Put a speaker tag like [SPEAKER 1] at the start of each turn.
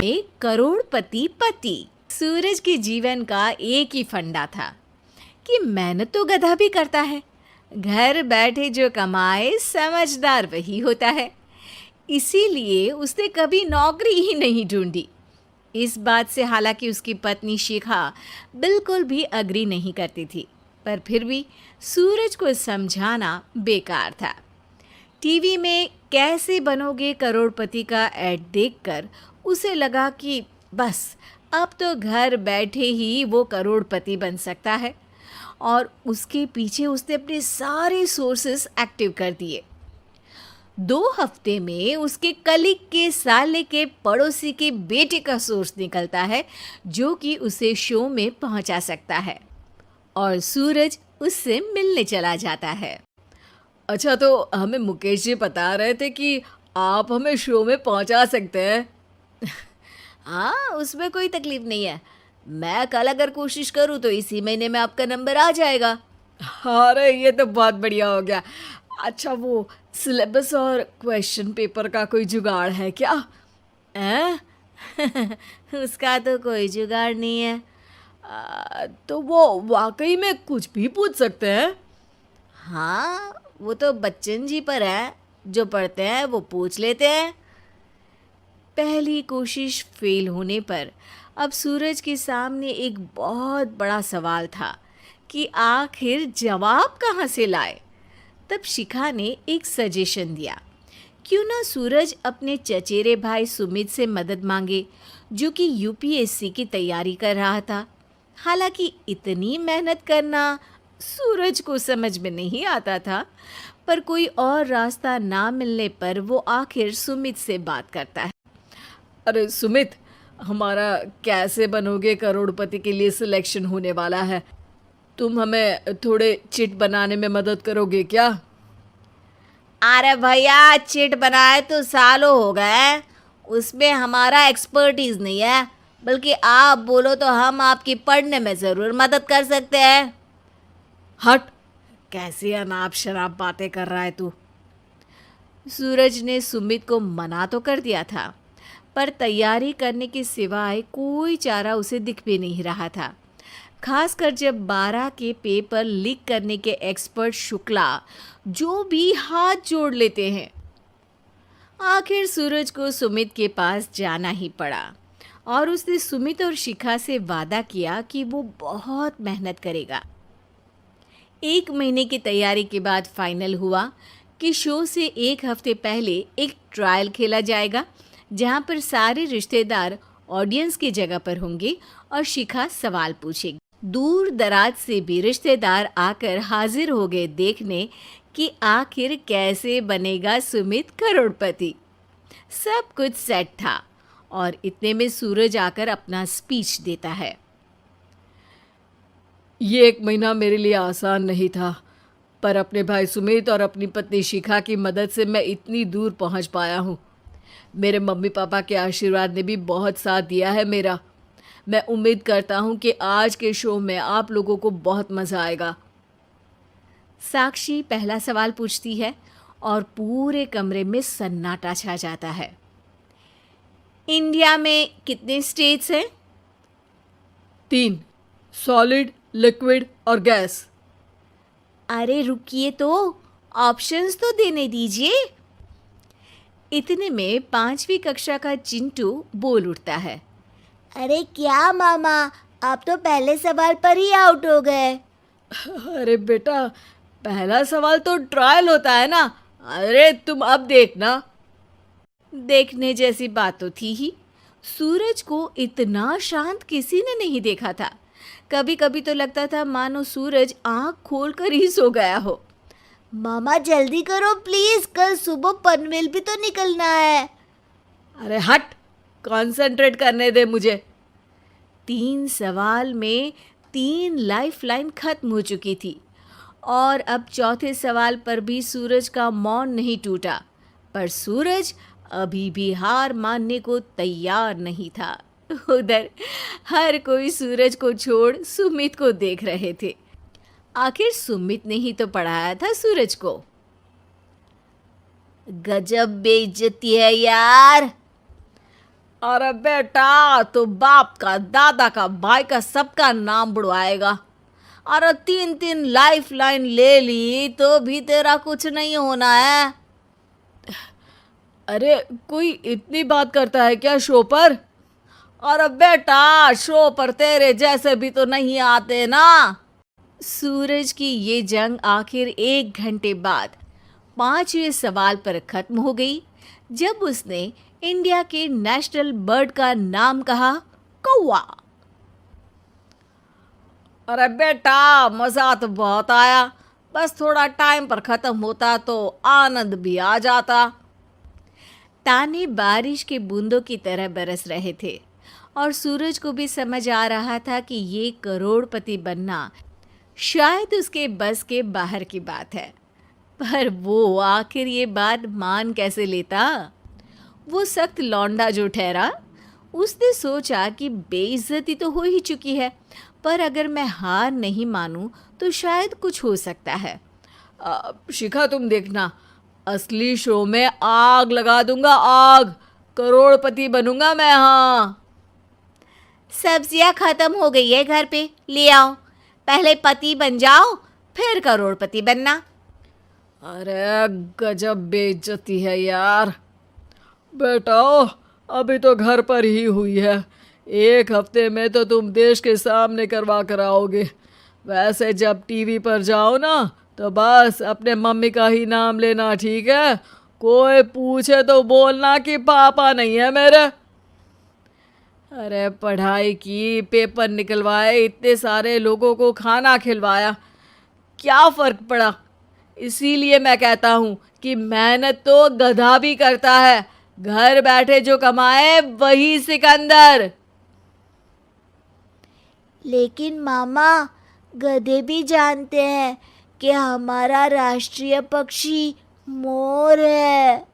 [SPEAKER 1] एक करोड़पति पति। सूरज के जीवन का एक ही फंडा था कि मेहनत तो गधा भी करता है, घर बैठे जो कमाए समझदार वही होता है। इसीलिए उसने कभी नौकरी ही नहीं ढूंढी। इस बात से हालांकि उसकी पत्नी शिखा बिल्कुल भी अग्री नहीं करती थी, पर फिर भी सूरज को समझाना बेकार था। टीवी में कैसे बनोगे करोड़पति का ऐड देखकर उसे लगा कि बस अब तो घर बैठे ही वो करोड़पति बन सकता है, और उसके पीछे उसने अपने सारे सोर्सेस एक्टिव कर दिए। 2 हफ्ते में उसके कलीग के साले के पड़ोसी के बेटे का सोर्स निकलता है जो कि उसे शो में पहुंचा सकता है, और सूरज उससे मिलने चला जाता है।
[SPEAKER 2] अच्छा, तो हमें मुकेश जी बता रहे थे कि आप हमें शो में पहुंचा सकते हैं।
[SPEAKER 1] हाँ, उसमें कोई तकलीफ नहीं है। मैं कल अगर कोशिश करूँ तो इसी महीने में आपका नंबर आ जाएगा।
[SPEAKER 2] अरे ये तो बहुत बढ़िया हो गया। अच्छा, वो सिलेबस और क्वेश्चन पेपर का कोई जुगाड़ है क्या?
[SPEAKER 1] हैं? उसका तो कोई जुगाड़ नहीं है।
[SPEAKER 2] तो वो वाकई में कुछ भी पूछ सकते हैं?
[SPEAKER 1] हाँ, वो तो बच्चन जी पर है, जो पढ़ते हैं वो पूछ लेते हैं। पहली कोशिश फेल होने पर अब सूरज के सामने एक बहुत बड़ा सवाल था कि आखिर जवाब कहाँ से लाए। तब शिखा ने एक सजेशन दिया, क्यों ना सूरज अपने चचेरे भाई सुमित से मदद मांगे, जो कि यूपीएससी की तैयारी कर रहा था। हालांकि इतनी मेहनत करना सूरज को समझ में नहीं आता था, पर कोई और रास्ता ना मिलने पर वो आखिर सुमित से बात करता है।
[SPEAKER 2] अरे सुमित, हमारा कैसे बनोगे करोड़पति के लिए सिलेक्शन होने वाला है। तुम हमें थोड़े चिट बनाने में मदद करोगे क्या?
[SPEAKER 1] अरे भैया, चिट बनाए तो सालों हो गए, उसमें हमारा एक्सपर्टीज नहीं है, बल्कि आप बोलो तो हम आपकी पढ़ने में ज़रूर मदद कर सकते हैं।
[SPEAKER 2] हट, कैसी अनाप शनाप बातें कर रहा है तू।
[SPEAKER 1] सूरज ने सुमित को मना तो कर दिया था, पर तैयारी करने के सिवाय कोई चारा उसे दिख भी नहीं रहा था। खासकर जब 12 के पेपर लीक करने के एक्सपर्ट शुक्ला जो भी हाथ जोड़ लेते हैं। आखिर सूरज को सुमित के पास जाना ही पड़ा, और उसने सुमित और शिखा से वादा किया कि वो बहुत मेहनत करेगा। 1 महीने की तैयारी के बाद फाइनल हुआ कि शो से 1 हफ्ते पहले एक ट्रायल खेला जाएगा, जहां पर सारे रिश्तेदार ऑडियंस की जगह पर होंगे और शिखा सवाल पूछेगी। दूर दराज से भी रिश्तेदार आकर हाजिर हो गए देखने कि आखिर कैसे बनेगा सुमित करोड़पति। सब कुछ सेट था, और इतने में सूरज आकर अपना स्पीच देता है।
[SPEAKER 2] ये 1 महीना मेरे लिए आसान नहीं था, पर अपने भाई सुमित और अपनी पत्नी शिखा की मदद से मैं इतनी दूर पहुंच पाया हूँ। मेरे मम्मी पापा के आशीर्वाद ने भी बहुत साथ दिया है मेरा। मैं उम्मीद करता हूँ कि आज के शो में आप लोगों को बहुत मज़ा आएगा।
[SPEAKER 1] साक्षी पहला सवाल पूछती है और पूरे कमरे में सन्नाटा छा जाता है। इंडिया में कितने स्टेट्स हैं?
[SPEAKER 2] 3, सॉलिड, लिक्विड और गैस।
[SPEAKER 1] अरे रुकिए, तो ऑप्शंस तो देने दीजिए। इतने में 5वीं कक्षा का चिंटू बोल उठता है, अरे क्या मामा, आप तो पहले सवाल पर ही आउट हो गए।
[SPEAKER 2] अरे बेटा, पहला सवाल तो ट्रायल होता है ना। अरे तुम अब देखना।
[SPEAKER 1] देखने जैसी बात तो थी ही। सूरज को इतना शांत किसी ने नहीं देखा था। कभी कभी तो लगता था मानो सूरज आंख खोलकर ही सो गया हो। मामा जल्दी करो प्लीज, कल सुबह पनवेल भी तो निकलना है।
[SPEAKER 2] अरे हट, कंसंट्रेट करने दे मुझे।
[SPEAKER 1] 3 सवाल में 3 लाइफलाइन खत्म हो चुकी थी, और अब चौथे सवाल पर भी सूरज का मौन नहीं टूटा। पर सूरज अभी भी हार मानने को तैयार नहीं था। उधर हर कोई सूरज को छोड़ सुमित को देख रहे थे। आखिर सुमित ने ही तो पढ़ाया था सूरज को। गजब बेइज्जती है यार।
[SPEAKER 2] अरे बेटा, तो बाप का, दादा का, भाई का, सबका नाम बुड़वाएगा। अरे 3-3 लाइफ लाइन ले ली तो भी तेरा कुछ नहीं होना है। अरे कोई इतनी बात करता है क्या शो पर? अरे बेटा, शो पर तेरे जैसे भी तो नहीं आते ना।
[SPEAKER 1] सूरज की ये जंग आखिर 1 घंटे बाद 5वें सवाल पर खत्म हो गई, जब उसने इंडिया के नेशनल बर्ड का नाम कहा, कौवा।
[SPEAKER 2] अरे बेटा, मज़ा तो बहुत आया, बस थोड़ा टाइम पर ख़त्म होता तो आनंद भी आ जाता।
[SPEAKER 1] ताने बारिश के बूंदों की तरह बरस रहे थे और सूरज को भी समझ आ रहा था कि ये करोड़पति बनना शायद उसके बस के बाहर की बात है। पर वो आखिर ये बात मान कैसे लेता? वो सख्त लौंडा जो ठहरा, उसने सोचा कि बेइज्जती तो हो ही चुकी है, पर अगर मैं हार नहीं मानूं तो शायद कुछ हो सकता है।
[SPEAKER 2] शिखा, तुम देखना, असली शो में आग लगा दूंगा, आग। करोड़पति बनूंगा मैं। हाँ,
[SPEAKER 1] सब्जियां खत्म हो गई है घर पे, ले आओ। पहले पति बन जाओ, फिर करोड़पति बनना।
[SPEAKER 2] अरे गजब बेइज्जती है यार। बेटा, अभी तो घर पर ही हुई है, 1 हफ्ते में तो तुम देश के सामने करवा कर आओगे। वैसे जब टीवी पर जाओ ना, तो बस अपने मम्मी का ही नाम लेना, ठीक है? कोई पूछे तो बोलना कि पापा नहीं है मेरे। अरे पढ़ाई की, पेपर निकलवाए, इतने सारे लोगों को खाना खिलवाया, क्या फ़र्क पड़ा? इसीलिए मैं कहता हूँ कि मेहनत तो गधा भी करता है, घर बैठे जो कमाए वही सिकंदर।
[SPEAKER 1] लेकिन मामा, गधे भी जानते हैं कि हमारा राष्ट्रीय पक्षी मोर है।